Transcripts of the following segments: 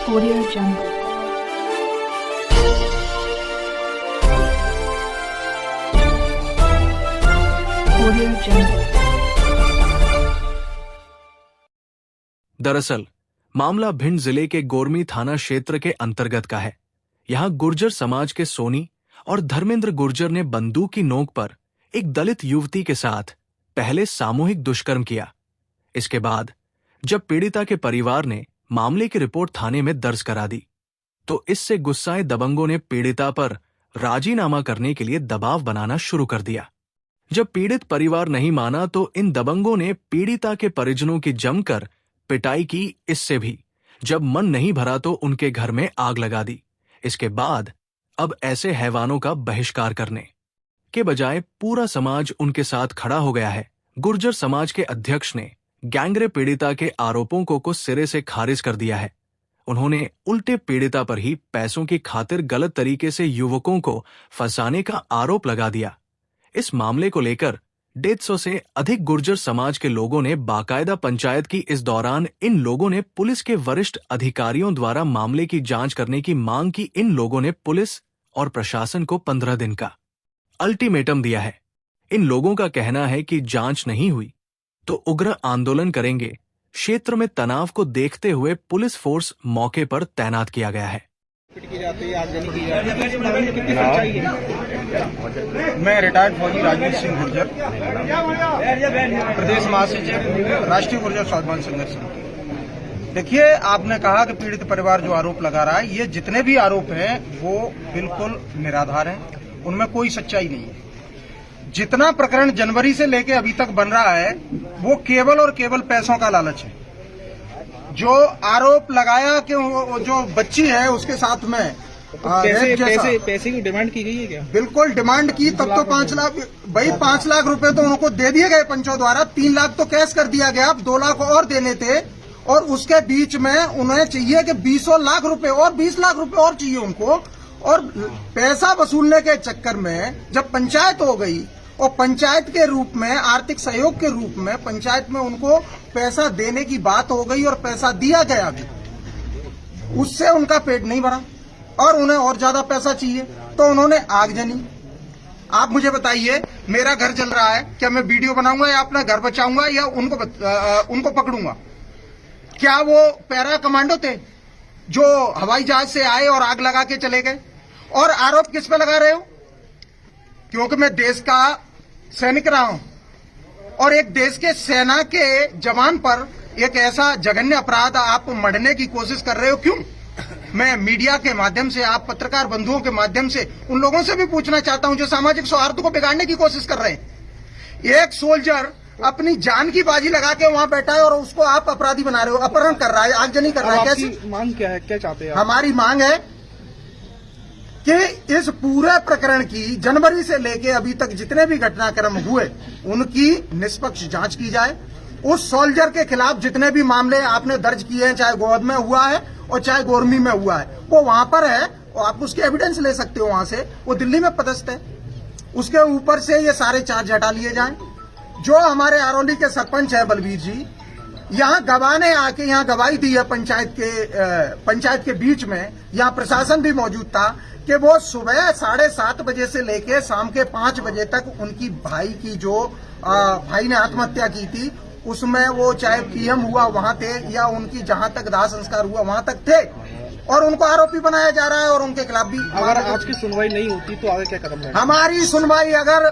Audio Jungle. Audio Jungle. दरअसल मामला भिंड जिले के गोरमी थाना क्षेत्र के अंतर्गत का है। यहाँ गुर्जर समाज के सोनी और धर्मेंद्र गुर्जर ने बंदूक की नोक पर एक दलित युवती के साथ पहले सामूहिक दुष्कर्म किया। इसके बाद जब पीड़िता के परिवार ने मामले की रिपोर्ट थाने में दर्ज करा दी, तो इससे गुस्साए दबंगों ने पीड़िता पर राजीनामा करने के लिए दबाव बनाना शुरू कर दिया। जब पीड़ित परिवार नहीं माना तो इन दबंगों ने पीड़िता के परिजनों की जमकर पिटाई की। इससे भी जब मन नहीं भरा तो उनके घर में आग लगा दी। इसके बाद अब ऐसे हैवानों का बहिष्कार करने के बजाय पूरा समाज उनके साथ खड़ा हो गया है। गुर्जर समाज के अध्यक्ष ने गैंगरेप पीड़िता के आरोपों को सिरे से खारिज कर दिया है। उन्होंने उल्टे पीड़िता पर ही पैसों की खातिर गलत तरीके से युवकों को फंसाने का आरोप लगा दिया। इस मामले को लेकर 150 से अधिक गुर्जर समाज के लोगों ने बाकायदा पंचायत की। इस दौरान इन लोगों ने पुलिस के वरिष्ठ अधिकारियों द्वारा मामले की जांच करने की मांग की। इन लोगों ने पुलिस और प्रशासन को 15 दिन का अल्टीमेटम दिया है। इन लोगों का कहना है कि जांच नहीं हुई तो उग्र आंदोलन करेंगे। क्षेत्र में तनाव को देखते हुए पुलिस फोर्स मौके पर तैनात किया गया है। मैं रिटायर्ड फौजी राजवीर सिंह गुर्जर, प्रदेश महासचिव राष्ट्रीय गुर्जर स्वाभिमान संघर्ष समिति। देखिए, आपने कहा कि पीड़ित परिवार जो आरोप लगा रहा है, ये जितने भी आरोप हैं वो बिल्कुल निराधार हैं, उनमें कोई सच्चाई नहीं है। जितना प्रकरण जनवरी से लेके अभी तक बन रहा है वो केवल और केवल पैसों का लालच है। जो आरोप लगाया कि वो जो बच्ची है उसके साथ में पैसे की डिमांड की गई है क्या? बिल्कुल डिमांड की, तब तो 5 लाख भाई 5 लाख रुपए तो उनको दे दिए गए पंचों द्वारा। 3 लाख तो कैश कर दिया गया, अब 2 लाख और देने थे। और उसके बीच में उन्हें चाहिए कि 20 लाख रुपए और 20 लाख रुपए और चाहिए उनको। और पैसा वसूलने के चक्कर में जब पंचायत हो गई और पंचायत के रूप में, आर्थिक सहयोग के रूप में पंचायत में उनको पैसा देने की बात हो गई और पैसा दिया गया भी, उससे उनका पेट नहीं भरा और उन्हें और ज्यादा पैसा चाहिए तो उन्होंने आगजनी। आप मुझे बताइए, मेरा घर जल रहा है, क्या मैं वीडियो बनाऊंगा या अपना घर बचाऊंगा या उनको पकड़ूंगा? क्या वो पैरा कमांडो थे जो हवाई जहाज से आए और आग लगा के चले गए? और आरोप किस पे लगा रहे हो? क्योंकि मैं देश का सैनिक रहा हूं और एक देश के सेना के जवान पर एक ऐसा जघन्य अपराध आप मढ़ने की कोशिश कर रहे हो, क्यों? मैं मीडिया के माध्यम से, आप पत्रकार बंधुओं के माध्यम से उन लोगों से भी पूछना चाहता हूं जो सामाजिक सौहार्द को बिगाड़ने की कोशिश कर रहे हैं। एक सोल्जर अपनी जान की बाजी लगा के वहां बैठा है और उसको आप अपराधी बना रहे हो, अपहरण कर रहा है, आगजनी कर रहा है। कैसी मांग क्या है, क्या चाहते हैं? हमारी मांग है कि इस पूरे प्रकरण की जनवरी से लेके अभी तक जितने भी घटनाक्रम हुए उनकी निष्पक्ष जांच की जाए। उस सोल्जर के खिलाफ जितने भी मामले आपने दर्ज किए हैं, चाहे गोद में हुआ है और चाहे गोरमी में हुआ है, वो वहां पर है और आप उसके एविडेंस ले सकते हो। वहां से वो दिल्ली में पदस्थ है, उसके ऊपर से ये सारे चार्ज हटा लिए जाएं। जो हमारे आरौली के सरपंच है बलबीर जी, यहाँ गवाह ने आके यहाँ गवाही दी है पंचायत के बीच में, यहाँ प्रशासन भी मौजूद था कि वो सुबह 7:30 बजे से लेके शाम के 5 बजे तक उनकी भाई की जो भाई ने आत्महत्या की थी उसमें वो चाहे पीएम हुआ वहां थे या उनकी जहां तक दाह संस्कार हुआ वहां तक थे और उनको आरोपी बनाया जा रहा है और उनके खिलाफ भी। अगर आज की सुनवाई नहीं होती तो आगे क्या कदम है? हमारी सुनवाई अगर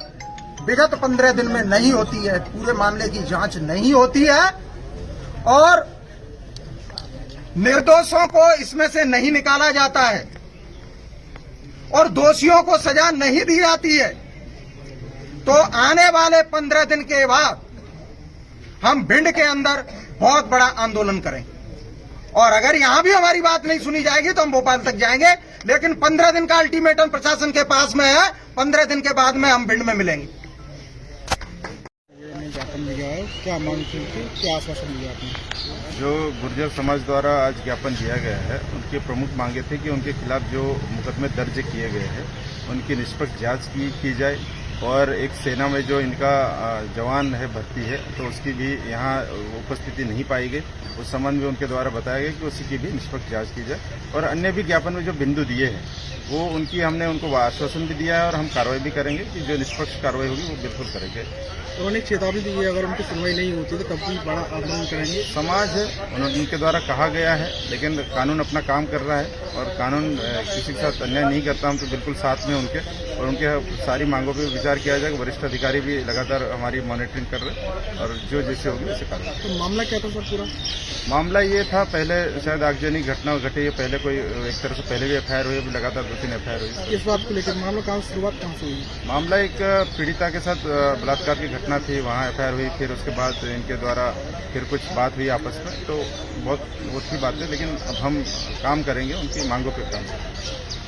विगत 15 दिन में नहीं होती है, पूरे मामले की जांच नहीं होती है और निर्दोषों को इसमें से नहीं निकाला जाता है और दोषियों को सजा नहीं दी जाती है, तो आने वाले 15 दिन के बाद हम भिंड के अंदर बहुत बड़ा आंदोलन करें। और अगर यहां भी हमारी बात नहीं सुनी जाएगी तो हम भोपाल तक जाएंगे। लेकिन 15 दिन का अल्टीमेटम प्रशासन के पास में है, 15 दिन के बाद में हम भिंड में मिलेंगे। ज्ञापन दिया है, क्या मांग की थी, क्या आश्वासन दिया आपने? जो गुर्जर समाज द्वारा आज ज्ञापन दिया गया है, उनकी प्रमुख मांगे थे कि उनके खिलाफ जो मुकदमे दर्ज किए गए हैं उनकी निष्पक्ष जांच की जाए और एक सेना में जो इनका जवान है भर्ती है तो उसकी भी यहाँ उपस्थिति नहीं पाई गई। उस संबंध में उनके द्वारा बताया गया कि उसी की भी निष्पक्ष जांच की जाए और अन्य भी ज्ञापन में जो बिंदु दिए हैं वो हमने उनको आश्वासन भी दिया है और हम कार्रवाई भी करेंगे कि जो निष्पक्ष कार्रवाई होगी वो बिल्कुल करेंगे। उन्होंने चेतावनी दी है अगर उनकी सुनवाई नहीं होती तो तब भी बड़ा आंदोलन करेंगे। समाज है, उनके द्वारा कहा गया है, लेकिन कानून अपना काम कर रहा है और कानून किसी के साथ अन्याय नहीं करता। हम तो बिल्कुल साथ में उनके और उनके सारी मांगों पर विचार किया जाएगा। वरिष्ठ अधिकारी भी लगातार हमारी मॉनिटरिंग कर रहे हैं और जो जैसे होगी वैसे कार्रवाई। तो मामला क्या था सर? पूरा मामला ये था, पहले शायद आगजनी घटना घटी है, पहले कोई एक तरह से पहले भी एफआईआर हुई, अभी लगातार 2-3 एफआईआर हुई। इस बात को लेकर मामला शुरुआत कहाँ से हुई? मामला एक पीड़िता के साथ बलात्कार की घटना थी, वहाँ एफआईआर हुई। फिर उसके बाद इनके द्वारा फिर कुछ बात हुई आपस में, तो बहुत ही बात है, लेकिन अब हम काम करेंगे, उनकी मांगों पर काम करेंगे।